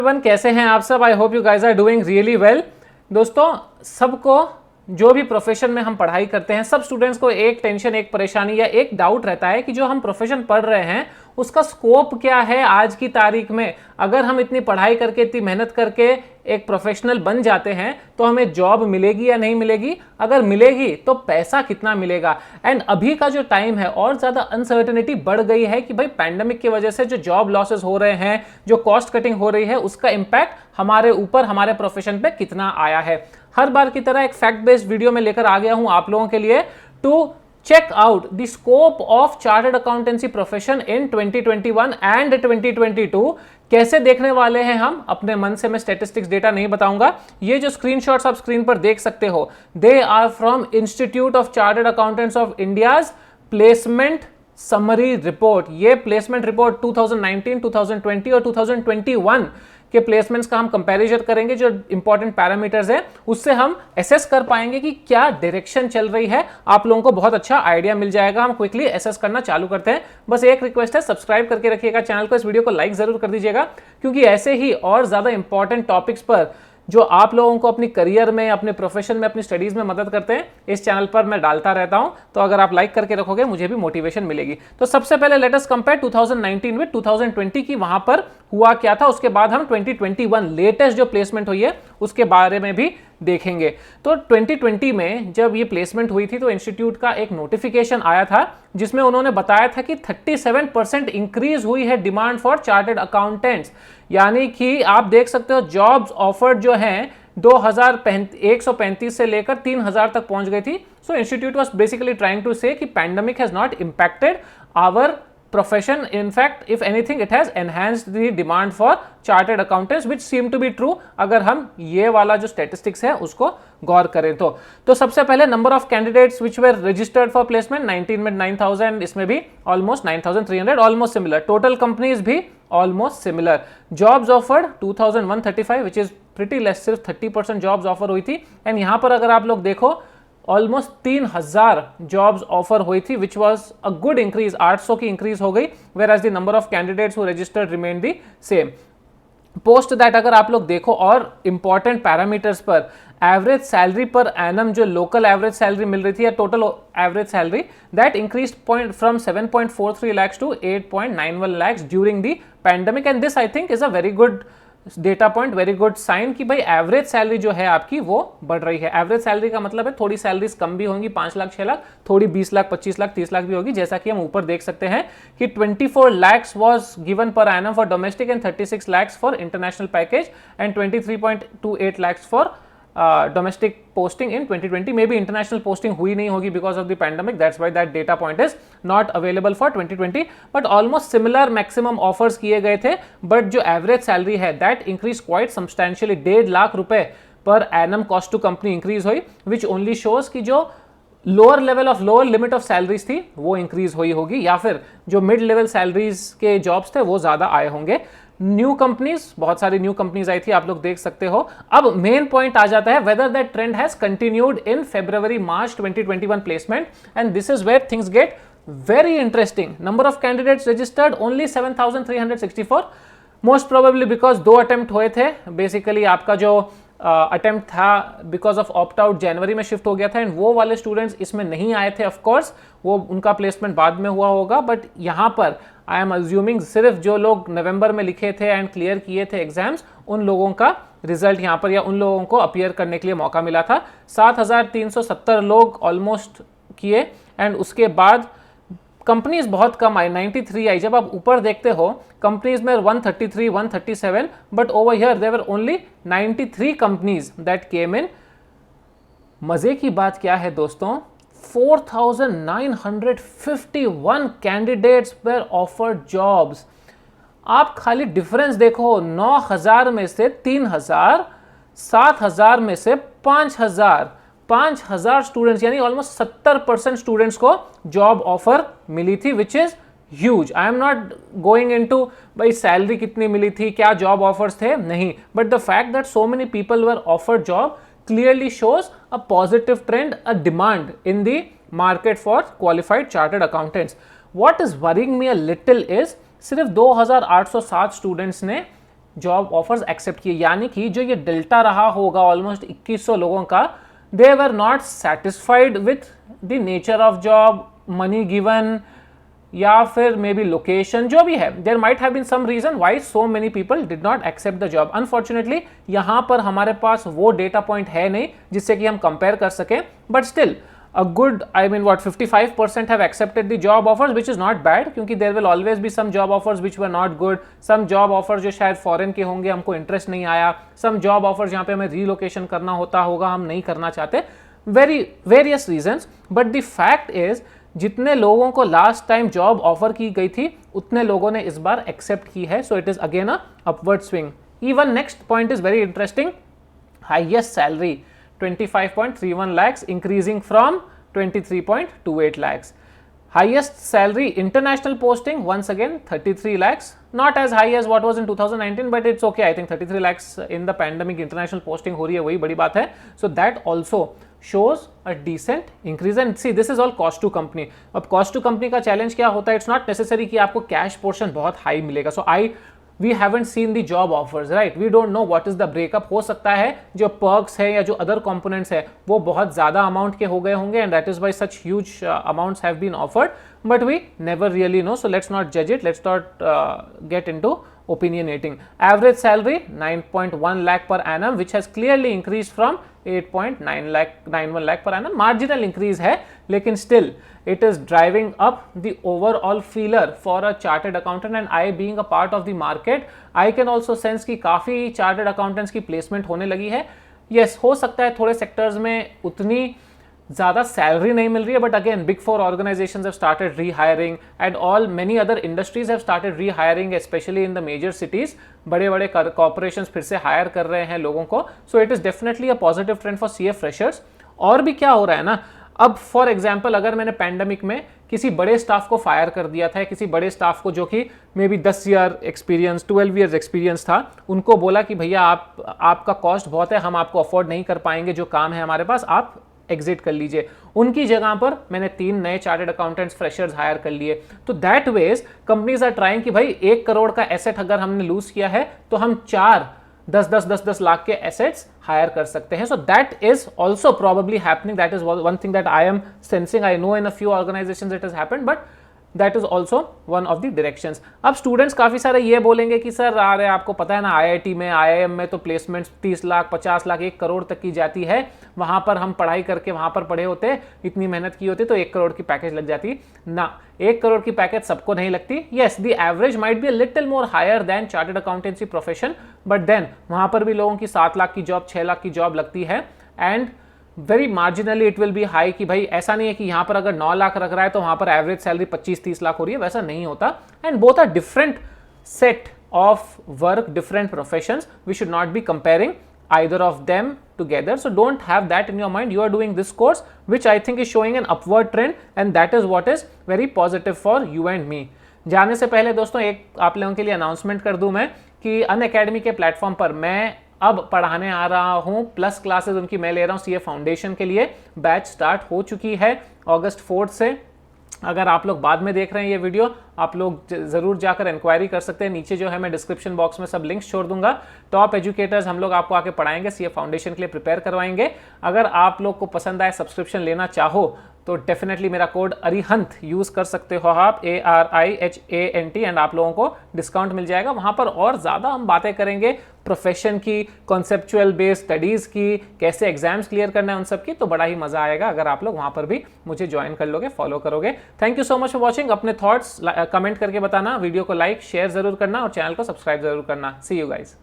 Everyone, कैसे हैं आप सब? I hope you guys are doing really well. दोस्तों, सबको जो भी प्रोफेशन में हम पढ़ाई करते हैं, सब स्टूडेंट्स को एक टेंशन, एक परेशानी या एक डाउट रहता है कि जो हम प्रोफेशन पढ़ रहे हैं उसका स्कोप क्या है आज की तारीख में। अगर हम इतनी पढ़ाई करके, इतनी मेहनत करके एक प्रोफेशनल बन जाते हैं तो हमें जॉब मिलेगी या नहीं मिलेगी, अगर मिलेगी तो पैसा कितना मिलेगा। एंड अभी का जो टाइम है और ज़्यादा अनसर्टेनिटी बढ़ गई है कि भाई पैंडेमिक की वजह से जो जॉब लॉसेस हो रहे हैं, जो कॉस्ट कटिंग हो रही है, उसका इंपैक्ट हमारे ऊपर, हमारे प्रोफेशन पे कितना आया है। हर बार की तरह एक फैक्ट बेस्ड वीडियो में लेकर आ गया हूं आप लोगों के लिए to check out the scope of chartered accountancy profession in 2021 and 2022। कैसे देखने वाले हैं हम अपने मन से, मैं स्टैटिस्टिक्स डेटा नहीं बताऊंगा। ये जो स्क्रीनशॉट्स आप स्क्रीन पर देख सकते हो, they are from institute of chartered accountants of India's placement summary report. ये प्लेसमेंट रिपोर्ट 2019, 2020 और 2021 के प्लेसमेंट्स का हम कंपैरिजन करेंगे। जो इंपॉर्टेंट पैरामीटर्स है उससे हम एसेस कर पाएंगे कि क्या डायरेक्शन चल रही है। आप लोगों को बहुत अच्छा आइडिया मिल जाएगा। हम क्विकली एसेस करना चालू करते हैं। बस एक रिक्वेस्ट है, सब्सक्राइब करके रखिएगा चैनल को, इस वीडियो को लाइक जरूर कर दीजिएगा, क्योंकि ऐसे ही और ज्यादा इंपॉर्टेंट टॉपिक्स पर जो आप लोगों को अपनी करियर में, अपने प्रोफेशन में, अपनी स्टडीज में मदद करते हैं, इस चैनल पर मैं डालता रहता हूं। तो अगर आप लाइक करके रखोगे मुझे भी मोटिवेशन मिलेगी। तो सबसे पहले लेट अस कंपेयर 2019 विद 2020 की वहां पर हुआ क्या था। उसके बाद हम 2021 लेटेस्ट जो प्लेसमेंट हुई है उसके बारे में भी देखेंगे। तो 2020 में जब ये प्लेसमेंट हुई थी तो इंस्टीट्यूट का एक नोटिफिकेशन आया था जिसमें उन्होंने बताया था कि 37% इंक्रीज हुई है डिमांड फॉर चार्टर्ड अकाउंटेंट्स। यानी कि आप देख सकते हो जॉब्स ऑफर्ड जो हैं 2135 से लेकर 3000 तक पहुंच गई थी। So institute was basically trying to say कि pandemic has not impacted our profession. In fact, if anything, it has enhanced the demand for chartered accountants, which seem to be true अगर हम ये वाला जो statistics है उसको गौर करें तो सबसे पहले number of candidates which were registered for placement 19 में 9000, इसमें भी almost 9300, almost similar. Total companies भी almost similar. Jobs offered 2135, which is pretty less, सिर्फ 30% jobs offer हुई थी। एंड यहाँ पर अगर आप लोग देखो ऑलमोस्ट 3000 जॉब्स ऑफर हुई थी, which was a good increase. 800 की इंक्रीज हो गई, whereas the number of candidates who registered remain the same. Post that अगर आप लोग देखो और इंपॉर्टेंट पैरामीटर्स पर, एवरेज सैलरी पर एनम जो लोकल एवरेज सैलरी मिल रही थी या total average salary, that increase from 7.43 lakhs to 8.91 lakhs during the pandemic. And this I think is a very good data point, very good sign कि भाई एवरेज सैलरी जो है आपकी वो बढ़ रही है। एवरेज सैलरी का मतलब है थोड़ी सैलरीज कम भी होंगी, 5 लाख 6 लाख, थोड़ी 20 लाख 25 लाख 30 लाख भी होगी। जैसा कि हम ऊपर देख सकते हैं कि 24 lakhs was given per annum for domestic and 36 lakhs for international package and 23.28 lakhs for domestic posting in 2020। May be international posting हुई नहीं होगी because of the pandemic, that's why that data point is not available for 2020, but almost similar maximum offers किए गए थे। But जो average salary है that increase quite substantially, 1.5 lakh रुपए per annum cost to company increase हुई, which only shows कि जो lower level of lower limit of salaries थी वो इंक्रीज हुई होगी, या फिर जो मिड लेवल सैलरीज के जॉब्स थे वो ज्यादा आए होंगे। न्यू कंपनीज, बहुत सारी न्यू कंपनीज आई थी, आप लोग देख सकते हो। अब मेन पॉइंट आ जाता है whether that trend has continued in February March 2021 placement, and this is where things get very interesting. Number of candidates registered only 7364, most probably because 2 attempt हुए थे। बेसिकली आपका जो अटेम्प्ट था बिकॉज ऑफ ऑप्ट आउट जनवरी में shift हो गया था, एंड वो वाले स्टूडेंट्स इसमें नहीं आए थे। ऑफकोर्स वो उनका प्लेसमेंट बाद में हुआ होगा, बट यहाँ पर आई एम अज्यूमिंग सिर्फ जो लोग नवंबर में लिखे थे एंड क्लियर किए थे एग्जाम्स, उन लोगों का रिजल्ट यहाँ पर या उन लोगों को अपीयर करने के लिए मौका मिला था। 7370 लोग ऑलमोस्ट किए, एंड उसके बाद कंपनीज बहुत कम आई, 93 आई। जब आप ऊपर देखते हो कंपनीज में 133, 137, but over here there were only 93 companies that came in. मजे की बात क्या है दोस्तों, 4951 कैंडिडेट्स वर ऑफर्ड जॉब्स। आप खाली डिफरेंस देखो, 9000 में से 3000, 7000 में से 5000 स्टूडेंट्स, यानी ऑलमोस्ट 70% स्टूडेंट्स को जॉब ऑफर मिली थी, which is huge. I am not going into भाई सैलरी कितनी मिली थी, क्या जॉब ऑफर्स थे, नहीं, but the fact that so many people were offered job clearly shows a positive trend, a demand in the market for qualified chartered accountants. What is worrying me a little is सिर्फ 2807 students ने job offers accept किए, यानी कि जो ये delta रहा होगा almost 2100 लोगों का, they were not satisfied with the nature of job, money given, या फिर मे बी लोकेशन, जो भी है, there might have been some reason why so many people did not accept the job. Unfortunately यहां पर हमारे पास वो डेटा पॉइंट है नहीं जिससे कि हम कंपेयर कर सकें, but still a good, I mean what, 55% have accepted the job offers, which is not bad, क्योंकि there will always be some job offers which were not good, some job offers जो शायद foreign के होंगे, हमको interest नहीं आया, some job offers जहाँ पे हमें रीलोकेशन करना होता होगा, हम नहीं करना चाहते, various reasons, but the fact is जितने लोगों को लास्ट टाइम जॉब ऑफर की गई थी उतने लोगों ने इस बार एक्सेप्ट की है, so it is again a upward swing. Even next point is very interesting, highest salary 25.31 lakhs increasing from 23.28 lakhs. Highest salary international posting once again 33 lakhs, not as high as what was in 2019, but it's okay. I think 33 lakhs in the pandemic international posting हो रही है, वही बड़ी बात है. So that also shows a decent increase. And see, this is all cost to company. अब cost to company का challenge क्या होता है? It's not necessary कि आपको cash portion बहुत high मिलेगा. So we haven't seen the job offers, right? We don't know what is the breakup. हो सकता है जो perks है या जो other components है वो बहुत ज़्यादा amount के हो गए होंगे, and that is why such huge amounts have been offered, but we never really know, so let's not judge it, let's not get into opinionating. Average salary 9.1 lakh per annum, which has clearly increased from 8.91 lakh per annum. Marginal increase है, लेकिन still it is driving up the overall feeler for a chartered accountant, and I being a part of the market, I can also sense कि काफ़ी chartered accountants की placement होने लगी है. Yes, हो सकता है थोड़े sectors में उतनी ज़्यादा सैलरी नहीं मिल रही है, but again big four organisations have started rehiring and all many other industries have started rehiring, specially in the major cities. बड़े बड़े कॉर्पोरेशंस फिर से हायर कर रहे हैं लोगों को, so it is definitely a positive trend for CA freshers. और भी क्या हो रहा है ना, अब फॉर एग्जाम्पल अगर मैंने पैंडमिक में किसी बड़े स्टाफ को फायर कर दिया था, किसी बड़े स्टाफ को जो कि may be 10 year experience 12 years experience था, उनको बोला कि भैया आपका कॉस्ट बहुत है, हम आपको अफोर्ड नहीं कर पाएंगे, जो काम है हमारे पास आप एग्जिट कर लीजिए. उनकी जगह पर मैंने 3 नए चार्टर्ड अकाउंटेंट्स फ्रेशर्स हायर कर लिए. तो that ways companies are trying कि भाई 1 करोड़ का एसेट अगर हमने लूज किया है तो हम 10 लाख के एसेट्स हायर कर सकते हैं. So that is also probably happening. That is one thing that I am sensing. I know in a few organisations it has happened, but that is also one of the directions. अब students काफ़ी सारे ये बोलेंगे कि sir अरे आपको पता है ना IIT में IIM में तो प्लेसमेंट्स 30 लाख 50 लाख 1 करोड़ तक की जाती है. वहाँ पर हम पढ़ाई करके वहाँ पर पढ़े होते, इतनी मेहनत की होती तो 1 करोड़ की पैकेज लग जाती ना. 1 करोड़ की पैकेज सबको नहीं लगती. Yes, the average might be a little more higher than chartered accountancy profession, but then वहाँ पर भी लोगों की 7 लाख की जॉब 6 लाख की जॉब लगती है. And very marginally it will be high कि भाई ऐसा नहीं है कि यहाँ पर अगर 9 लाख रख रहा है तो वहाँ पर एवरेज सैलरी 25-30 लाख हो रही है, वैसा नहीं होता. And both are different set of work, different professions. We should not be comparing either of them together. So don't have that in your mind. You are doing this course which I think is showing an upward trend, and that is what is very positive for you and me. जाने से पहले दोस्तों एक आप लोगों के लिए announcement कर दूं मैं कि अनअकैडमी के प्लेटफॉर्म पर मैं अब पढ़ाने आ रहा हूं. प्लस क्लासेस उनकी मैं ले रहा हूं सीए फाउंडेशन के लिए. बैच स्टार्ट हो चुकी है August 4 से. अगर आप लोग बाद में देख रहे हैं ये वीडियो, आप लोग ज़रूर जाकर इंक्वायरी कर सकते हैं. नीचे जो है मैं डिस्क्रिप्शन बॉक्स में सब लिंक्स छोड़ दूंगा. टॉप एजुकेटर्स हम लोग आपको आके पढ़ाएंगे, सीए फाउंडेशन के लिए प्रिपेयर करवाएंगे. अगर आप लोग को पसंद आए, सब्सक्रिप्शन लेना चाहो तो डेफिनेटली मेरा कोड अरिहंत यूज़ कर सकते हो आप, ARIHANT, एंड आप लोगों को डिस्काउंट मिल जाएगा. वहाँ पर और ज़्यादा हम बातें करेंगे प्रोफेशन की, कॉन्सेप्चुअल बेस्ड स्टडीज़ की, कैसे एग्जाम्स क्लियर करना है उन सब की. तो बड़ा ही मज़ा आएगा अगर आप लोग वहाँ पर भी मुझे ज्वाइन कर लोगे, फॉलो करोगे. Thank you so much for watching. अपने थॉट्स कमेंट करके बताना, वीडियो को लाइक शेयर ज़रूर करना और चैनल को सब्सक्राइब ज़रूर करना. सी यू गाइज.